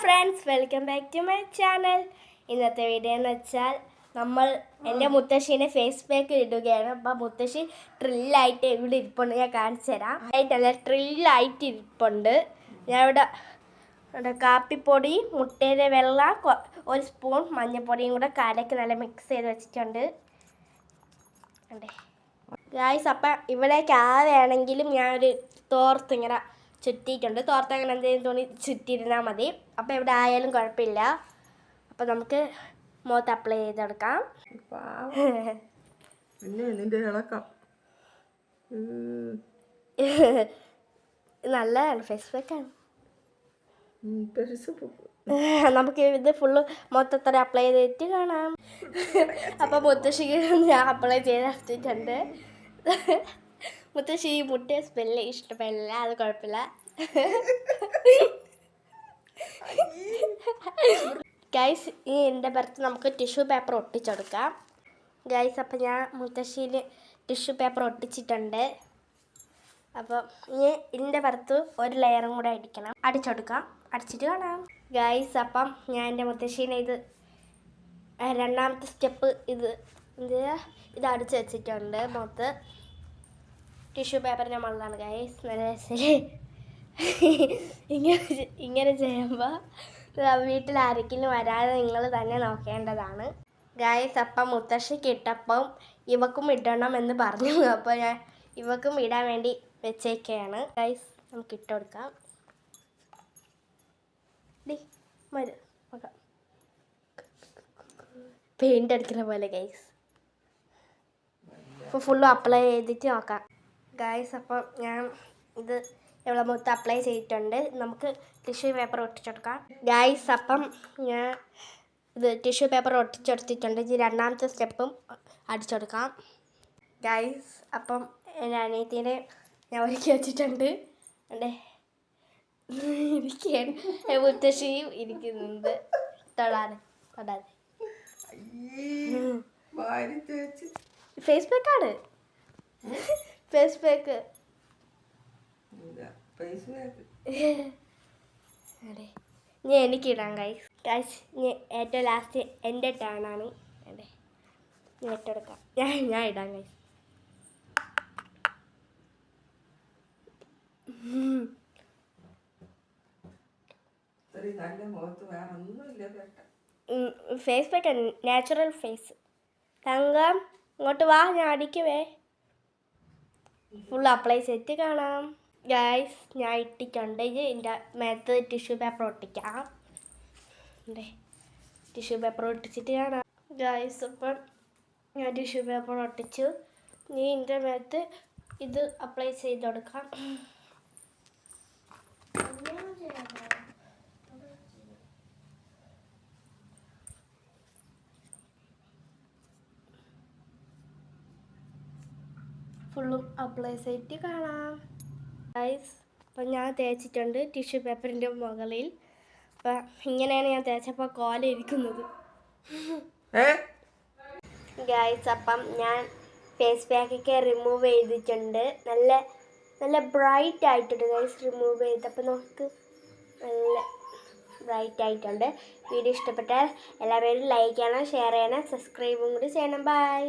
Friends, welcome back to my channel. ഇന്നത്തെ video എന്ന് വെച്ചാൽ എൻ്റെ മുത്തശ്ശീനെ ഫേസ് പാക്ക് ഇടുകയാണ്. അപ്പം മുത്തശ്ശി ട്രില്ലായിട്ട് ഇവിടെ ഇരിപ്പുണ്ട്. ഞാൻ കാണിച്ചു തരാം. ആയിട്ടല്ല, ട്രില്ലായിട്ട് ഇരിപ്പുണ്ട്. ഞാൻ ഇവിടെ കാപ്പിപ്പൊടി, മുട്ടയുടെ വെള്ളം, ഒരു സ്പൂൺ മഞ്ഞൾപ്പൊടിയും കൂടെ കലക്കി നല്ല മിക്സ് ചെയ്ത് വെച്ചിട്ടുണ്ട്. ഗായ്സ്, അപ്പം ഇവിടേക്ക് ആരെയാണെങ്കിലും ഞാനൊരു തോർത്ത് ഇങ്ങനെ ചുറ്റിയിട്ടുണ്ട്. തോർത്ത് അങ്ങനെ എന്തെങ്കിലും തുണി ചുറ്റിയിരുന്നാൽ മതി. അപ്പം ഇവിടെ ആയാലും കുഴപ്പമില്ല. അപ്പം നമുക്ക് മുഖത്ത് അപ്ലൈ ചെയ്തെടുക്കാം. നല്ലതാണ്, ഫേസ് പാക്കാണ്. നമുക്ക് ഇത് ഫുള്ള് മൊത്തത്തിൽ അപ്ലൈ ചെയ്തിട്ട് കാണാം. അപ്പം മുത്തശ്ശിക്ക് ഞാൻ അപ്ലൈ ചെയ്തെടുത്തിട്ടുണ്ട്. മുത്തശ്ശി ഈ മുട്ട സ്മെല്ല് ഇഷ്ടപ്പെടില്ല, അത് കുഴപ്പമില്ല. ഗൈസ്, ഈ എൻ്റെ പുറത്ത് നമുക്ക് ടിഷ്യൂ പേപ്പർ ഒട്ടിച്ചെടുക്കാം. ഗൈസ്, അപ്പം ഞാൻ മുത്തശ്ശിയിൽ ടിഷ്യൂ പേപ്പർ ഒട്ടിച്ചിട്ടുണ്ട്. അപ്പം ഇനി ഇതിൻ്റെ പുറത്ത് ഒരു ലെയറും കൂടെ അടിച്ചെടുക്കാം. അടിച്ചിട്ട് കാണാം. ഗൈസ്, അപ്പം ഞാൻ എൻ്റെ മുത്തശ്ശീനെ രണ്ടാമത്തെ സ്റ്റെപ്പ് ഇത് അടിച്ച് വെച്ചിട്ടുണ്ട്. മുഖത്ത് ടിഷ്യൂ പേപ്പറിൻ്റെ മുകളിലാണ്. ഗൈസ്, നല്ല രസമില്ലേ? ഇങ്ങനെ ചെയ്യുമ്പോൾ വീട്ടിൽ ആരെങ്കിലും വരാതെ നിങ്ങൾ തന്നെ നോക്കേണ്ടതാണ്. ഗൈസ്, അപ്പം മുത്തശ്ശിക്ക് ഇട്ടപ്പം ഇവക്കും ഇടണം എന്ന് പറഞ്ഞു. അപ്പോൾ ഞാൻ ഇവക്കും ഇടാൻ വേണ്ടി വെച്ചേക്കുകയാണ്. ഗൈസ്, നമുക്ക് ഇട്ട് കൊടുക്കാം. പെയിൻ്റ് അടിക്കുന്ന പോലെ. ഗൈസ്, ഇപ്പോൾ ഫുള്ളും അപ്ലൈ ചെയ്തിട്ട് നോക്കാം. ഗൈസ്, അപ്പം ഞാൻ ഇത് ഇവിടെ മൊത്തം അപ്ലൈ ചെയ്തിട്ടുണ്ട്. നമുക്ക് ടിഷ്യൂ പേപ്പർ ഒട്ടിച്ചെടുക്കാം. ഗൈസ്, അപ്പം ഞാൻ ഇത് ടിഷ്യൂ പേപ്പർ ഒട്ടിച്ചെടുത്തിട്ടുണ്ട്. ഇത് രണ്ടാമത്തെ സ്റ്റെപ്പും അടിച്ചെടുക്കാം. ഗൈസ്, അപ്പം എൻ്റെ അനിയത്തിനെ ഞാൻ ഒരുക്കി വെച്ചിട്ടുണ്ട്. ഇരിക്കുകയാണ്. മുത്തശ്ശിയും ഇരിക്കുന്നുണ്ട്. തൊടാതെ ഫേസ് പാക്കാണ്. ഫേസ് പാക്ക് ഇനി എനിക്കിടാം. ഗൈസ്, ഇനി ഏറ്റവും ലാസ്റ്റ് എൻ്റെ ടേണാണ്. ഞാൻ ഇട്ടെടുക്കാം. ഞാൻ ഇടാം. Guys, face pack natural face. തങ്കം, ഇങ്ങോട്ട് വാ, ഞാൻ അടിക്കുവേ. ഫുൾ അപ്ലൈ ചെയ്തിട്ട് കാണാം. ഗൈസ്, ഞാൻ ഇട്ടിട്ടുണ്ട്. എൻ്റെ മേത്ത് ടിഷ്യൂ പേപ്പർ ഒട്ടിക്കാം. ടിഷ്യൂ പേപ്പർ ഒട്ടിച്ചിട്ട് കാണാം. ഗൈസ്, അപ്പം ഞാൻ ടിഷ്യൂ പേപ്പർ ഒട്ടിച്ചു. നീ എൻ്റെ മേത്ത് ഇത് അപ്ലൈ ചെയ്ത് കൊടുക്കാം. ഫുള്ളും അപ്ലൈ ചെയ്തിട്ട് കാണാം. ഗൈസ്, അപ്പം ഞാൻ തേച്ചിട്ടുണ്ട് ടിഷ്യൂ പേപ്പറിൻ്റെ മുകളിൽ. അപ്പം ഇങ്ങനെയാണ് ഞാൻ തേച്ചപ്പോൾ കോല ഇരിക്കുന്നത്. ഗൈസ്, അപ്പം ഞാൻ ഫേസ് പാക്കൊക്കെ റിമൂവ് ചെയ്തിട്ടുണ്ട്. നല്ല ബ്രൈറ്റ് ആയിട്ടുണ്ട്. ഗൈസ്, റിമൂവ് ചെയ്തപ്പോൾ നമുക്ക് നല്ല ബ്രൈറ്റ് ആയിട്ടുണ്ട്. വീഡിയോ ഇഷ്ടപ്പെട്ടാൽ എല്ലാവരും ലൈക്ക് ചെയ്യണം, ഷെയർ ചെയ്യണം, സബ്സ്ക്രൈബും കൂടി ചെയ്യണം. ബൈ.